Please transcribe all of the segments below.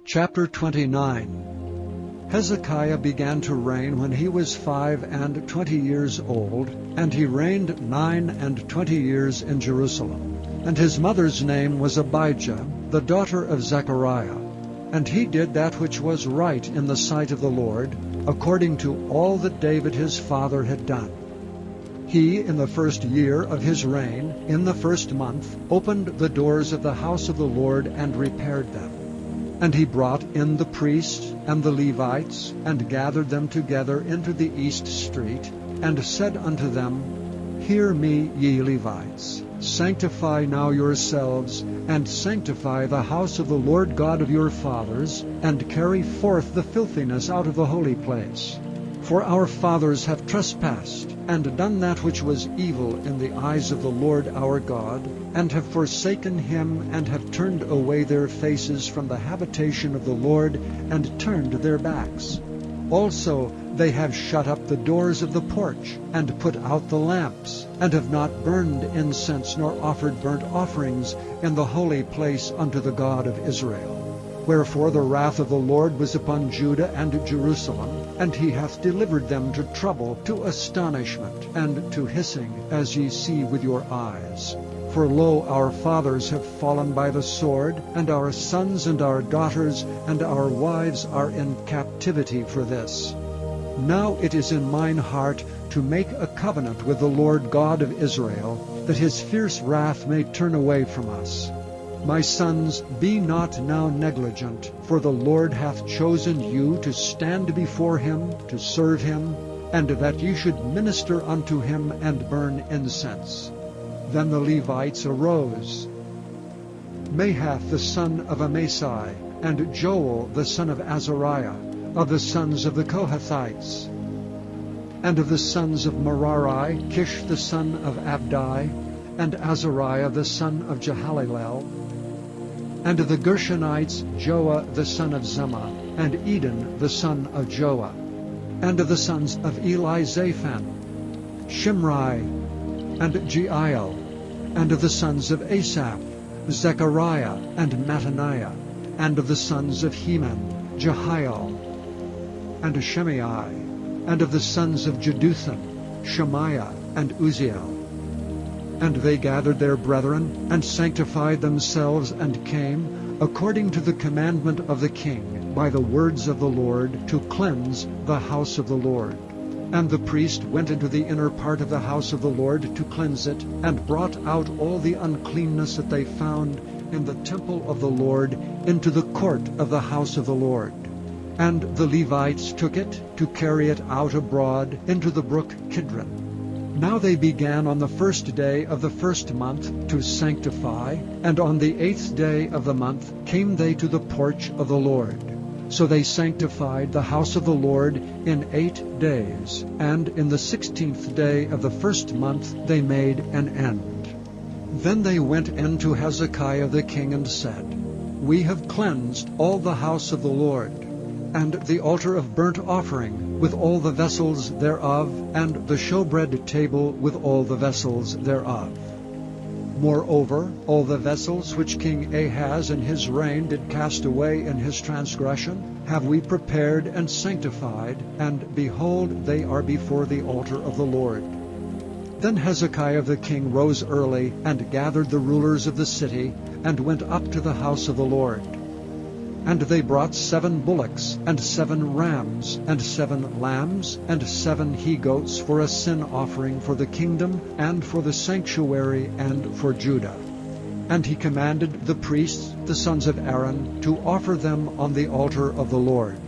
Chapter 29. Hezekiah began to reign when he was 25 years old, and he reigned 29 years in Jerusalem. And his mother's name was Abijah, the daughter of Zechariah. And he did that which was right in the sight of the Lord, according to all that David his father had done. He, in the first year of his reign, in the first month, opened the doors of the house of the Lord and repaired them. And he brought in the priests and the Levites, and gathered them together into the east street, and said unto them, Hear me, ye Levites, sanctify now yourselves, and sanctify the house of the Lord God of your fathers, and carry forth the filthiness out of the holy place. For our fathers have trespassed, and done that which was evil in the eyes of the Lord our God, and have forsaken him, and have turned away their faces from the habitation of the Lord, and turned their backs. Also they have shut up the doors of the porch, and put out the lamps, and have not burned incense nor offered burnt offerings in the holy place unto the God of Israel. Wherefore the wrath of the Lord was upon Judah and Jerusalem, and he hath delivered them to trouble, to astonishment, and to hissing, as ye see with your eyes. For lo, our fathers have fallen by the sword, and our sons and our daughters and our wives are in captivity for this. Now it is in mine heart to make a covenant with the Lord God of Israel, that his fierce wrath may turn away from us. My sons, be not now negligent, for the Lord hath chosen you to stand before him, to serve him, and that ye should minister unto him and burn incense. Then the Levites arose, Mahath the son of Amasai, and Joel the son of Azariah, of the sons of the Kohathites. And of the sons of Merari, Kish the son of Abdi, and Azariah the son of Jehalelel. And of the Gershonites, Joah the son of Zemah, and Eden the son of Joah. And of the sons of Elizaphan, Shimri, and Jeiel. And of the sons of Asaph, Zechariah and Mattaniah. And of the sons of Heman, Jehiel, and Shimei. And of the sons of Jeduthun, Shemaiah and Uzziel. And they gathered their brethren, and sanctified themselves, and came, according to the commandment of the king, by the words of the Lord, to cleanse the house of the Lord. And the priest went into the inner part of the house of the Lord to cleanse it, and brought out all the uncleanness that they found in the temple of the Lord into the court of the house of the Lord. And the Levites took it to carry it out abroad into the brook Kidron. Now they began on the first day of the first month to sanctify, and on the 8th day of the month came they to the porch of the Lord. So they sanctified the house of the Lord in 8 days, and in the 16th day of the first month they made an end. Then they went in to Hezekiah the king and said, We have cleansed all the house of the Lord, and the altar of burnt offering, with all the vessels thereof, and the showbread table with all the vessels thereof. Moreover, all the vessels which King Ahaz in his reign did cast away in his transgression, have we prepared and sanctified, and behold, they are before the altar of the Lord. Then Hezekiah the king rose early, and gathered the rulers of the city, and went up to the house of the Lord. And they brought 7 bullocks, and 7 rams, and 7 lambs, and 7 he-goats for a sin offering for the kingdom, and for the sanctuary, and for Judah. And he commanded the priests, the sons of Aaron, to offer them on the altar of the Lord.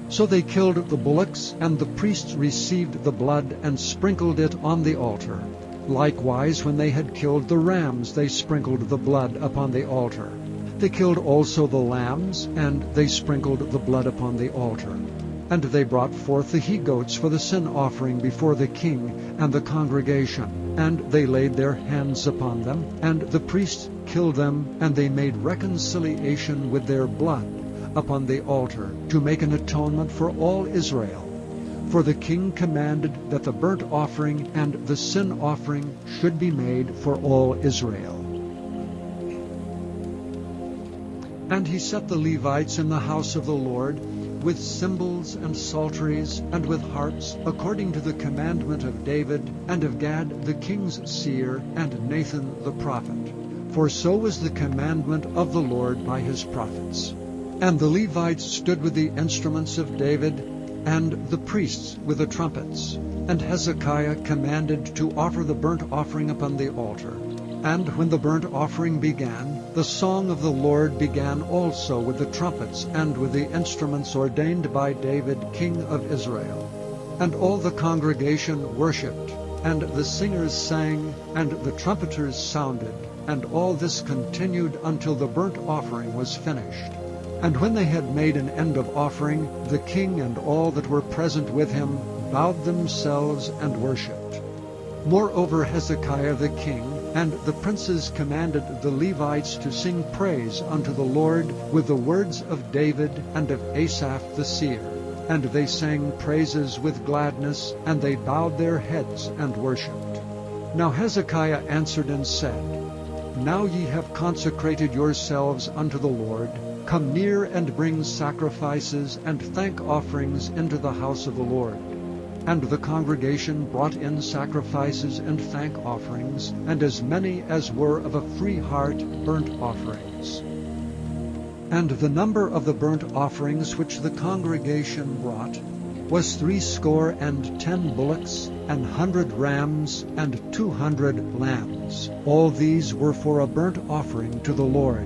So they killed the bullocks, and the priests received the blood, and sprinkled it on the altar. Likewise, when they had killed the rams, they sprinkled the blood upon the altar. They killed also the lambs, and they sprinkled the blood upon the altar. And they brought forth the he-goats for the sin offering before the king and the congregation. And they laid their hands upon them, and the priests killed them, and they made reconciliation with their blood upon the altar, to make an atonement for all Israel. For the king commanded that the burnt offering and the sin offering should be made for all Israel. And he set the Levites in the house of the Lord, with cymbals and psalteries, and with harps, according to the commandment of David, and of Gad the king's seer, and Nathan the prophet. For so was the commandment of the Lord by his prophets. And the Levites stood with the instruments of David, and the priests with the trumpets. And Hezekiah commanded to offer the burnt offering upon the altar. And when the burnt offering began, the song of the Lord began also with the trumpets and with the instruments ordained by David king of Israel. And all the congregation worshipped, and the singers sang, and the trumpeters sounded, and all this continued until the burnt offering was finished. And when they had made an end of offering, the king and all that were present with him bowed themselves and worshipped. Moreover Hezekiah the king and the princes commanded the Levites to sing praise unto the Lord with the words of David and of Asaph the seer. And they sang praises with gladness, and they bowed their heads and worshipped. Now Hezekiah answered and said, Now ye have consecrated yourselves unto the Lord. Come near and bring sacrifices and thank offerings into the house of the Lord. And the congregation brought in sacrifices and thank offerings, and as many as were of a free heart burnt offerings. And the number of the burnt offerings which the congregation brought was 70 bullocks, 100 rams, and 200 lambs. All these were for a burnt offering to the Lord.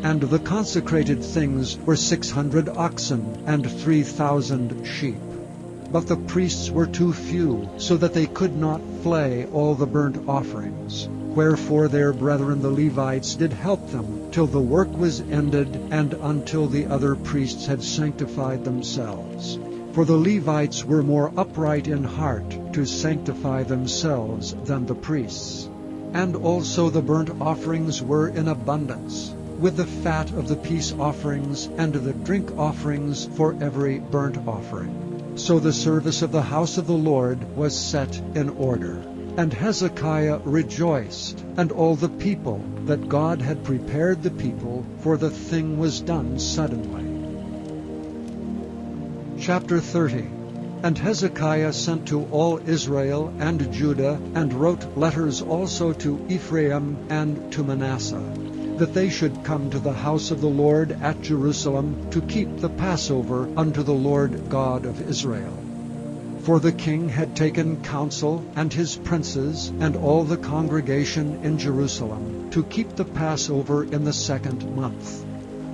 And the consecrated things were 600 oxen, and 3,000 sheep. But the priests were too few, so that they could not flay all the burnt offerings. Wherefore their brethren the Levites did help them, till the work was ended, and until the other priests had sanctified themselves. For the Levites were more upright in heart to sanctify themselves than the priests. And also the burnt offerings were in abundance, with the fat of the peace offerings and the drink offerings for every burnt offering. So the service of the house of the Lord was set in order. And Hezekiah rejoiced, and all the people, that God had prepared the people, for the thing was done suddenly. Chapter 30. And Hezekiah sent to all Israel and Judah, and wrote letters also to Ephraim and to Manasseh, that they should come to the house of the Lord at Jerusalem to keep the Passover unto the Lord God of Israel. For the king had taken counsel, and his princes, and all the congregation in Jerusalem, to keep the Passover in the 2nd month.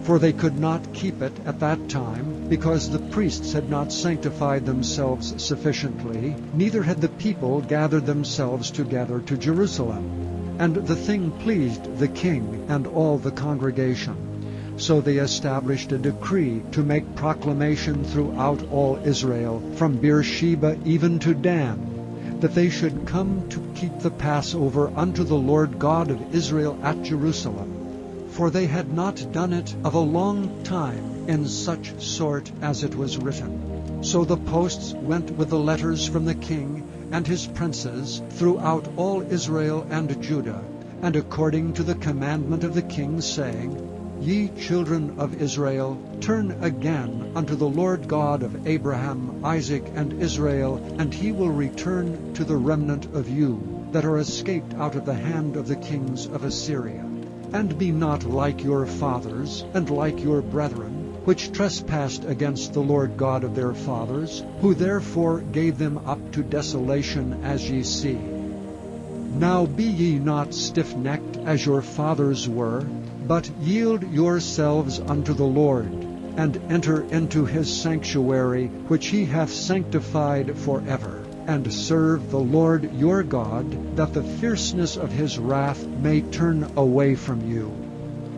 For they could not keep it at that time, because the priests had not sanctified themselves sufficiently, neither had the people gathered themselves together to Jerusalem. And the thing pleased the king and all the congregation. So they established a decree to make proclamation throughout all Israel, from Beersheba even to Dan, that they should come to keep the Passover unto the Lord God of Israel at Jerusalem. For they had not done it of a long time in such sort as it was written. So the posts went with the letters from the king and his princes throughout all Israel and Judah, and according to the commandment of the king, saying, Ye children of Israel, turn again unto the Lord God of Abraham, Isaac, and Israel, and he will return to the remnant of you that are escaped out of the hand of the kings of Assyria. And be not like your fathers, and like your brethren, which trespassed against the Lord God of their fathers, who therefore gave them up to desolation, as ye see. Now be ye not stiff-necked as your fathers were, but yield yourselves unto the Lord, and enter into his sanctuary, which he hath sanctified forever, and serve the Lord your God, that the fierceness of his wrath may turn away from you.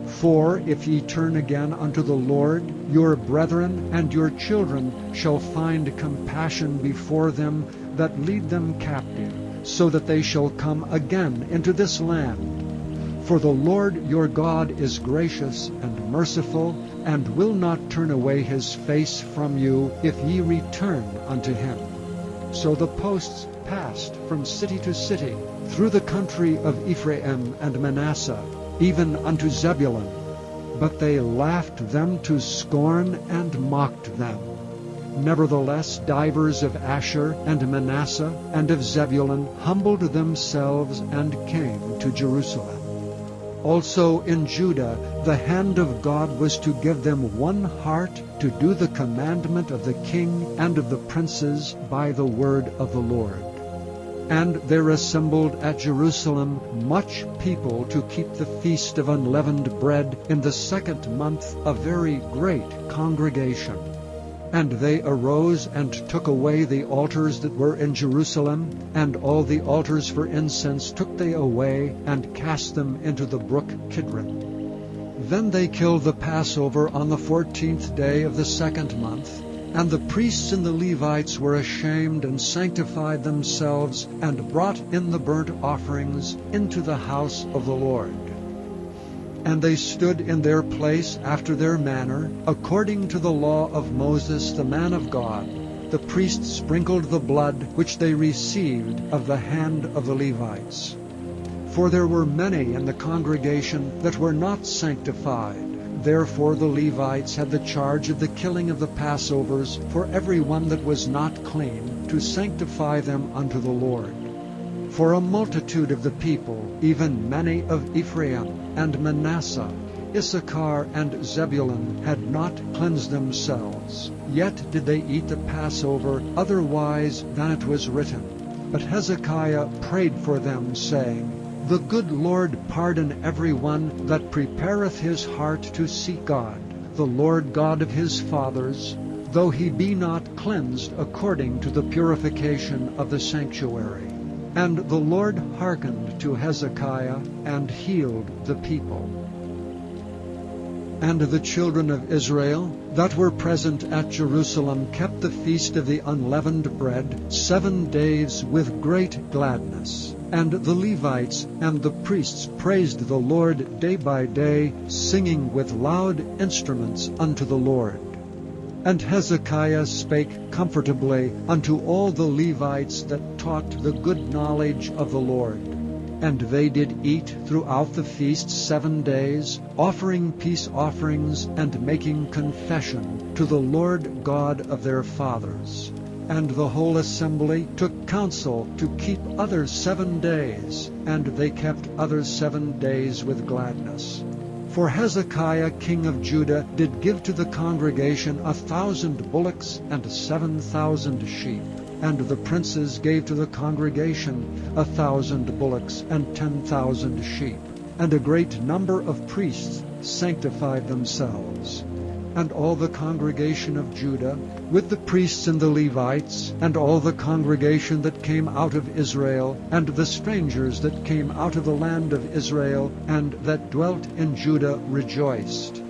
For if ye turn again unto the Lord, your brethren and your children shall find compassion before them that lead them captive, so that they shall come again into this land. For the Lord your God is gracious and merciful, and will not turn away his face from you, if ye return unto him. So the posts passed from city to city, through the country of Ephraim and Manasseh, even unto Zebulun. but they laughed them to scorn and mocked them. Nevertheless divers of Asher and Manasseh and of Zebulun humbled themselves and came to Jerusalem. Also in Judah the hand of God was to give them one heart to do the commandment of the king and of the princes by the word of the Lord. And there assembled at Jerusalem much people to keep the feast of unleavened bread in the 2nd month, a very great congregation. And they arose and took away the altars that were in Jerusalem, and all the altars for incense took they away, and cast them into the brook Kidron. Then they killed the Passover on the 14th day of the 2nd month, and the priests and the Levites were ashamed and sanctified themselves, and brought in the burnt offerings into the house of the Lord. And they stood in their place after their manner, according to the law of Moses the man of God. The priests sprinkled the blood which they received of the hand of the Levites. For there were many in the congregation that were not sanctified. Therefore the Levites had the charge of the killing of the Passovers for every one that was not clean, to sanctify them unto the Lord. For a multitude of the people, even many of Ephraim and Manasseh, Issachar and Zebulun, had not cleansed themselves, yet did they eat the Passover otherwise than it was written. But Hezekiah prayed for them, saying, The good Lord pardon every one that prepareth his heart to seek God, the Lord God of his fathers, though he be not cleansed according to the purification of the sanctuary. And the Lord hearkened to Hezekiah, and healed the people. And the children of Israel that were present at Jerusalem kept the feast of the unleavened bread 7 days with great gladness. And the Levites and the priests praised the Lord day by day, singing with loud instruments unto the Lord. And Hezekiah spake comfortably unto all the Levites that taught the good knowledge of the Lord. And they did eat throughout the feast 7 days, offering peace offerings and making confession to the Lord God of their fathers. And the whole assembly took counsel to keep other 7 days, and they kept other 7 days with gladness. For Hezekiah king of Judah did give to the congregation 1,000 bullocks and 7,000 sheep. And the princes gave to the congregation 1,000 bullocks and 10,000 sheep. And a great number of priests sanctified themselves. And all the congregation of Judah, with the priests and the Levites, and all the congregation that came out of Israel, and the strangers that came out of the land of Israel, and that dwelt in Judah, rejoiced.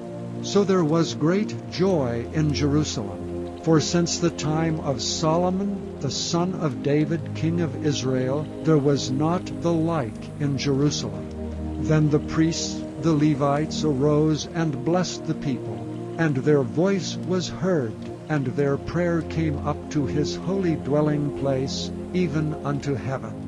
So there was great joy in Jerusalem. For since the time of Solomon, the son of David, king of Israel, there was not the like in Jerusalem. Then the priests, the Levites, arose and blessed the people. And their voice was heard, and their prayer came up to his holy dwelling place, even unto heaven.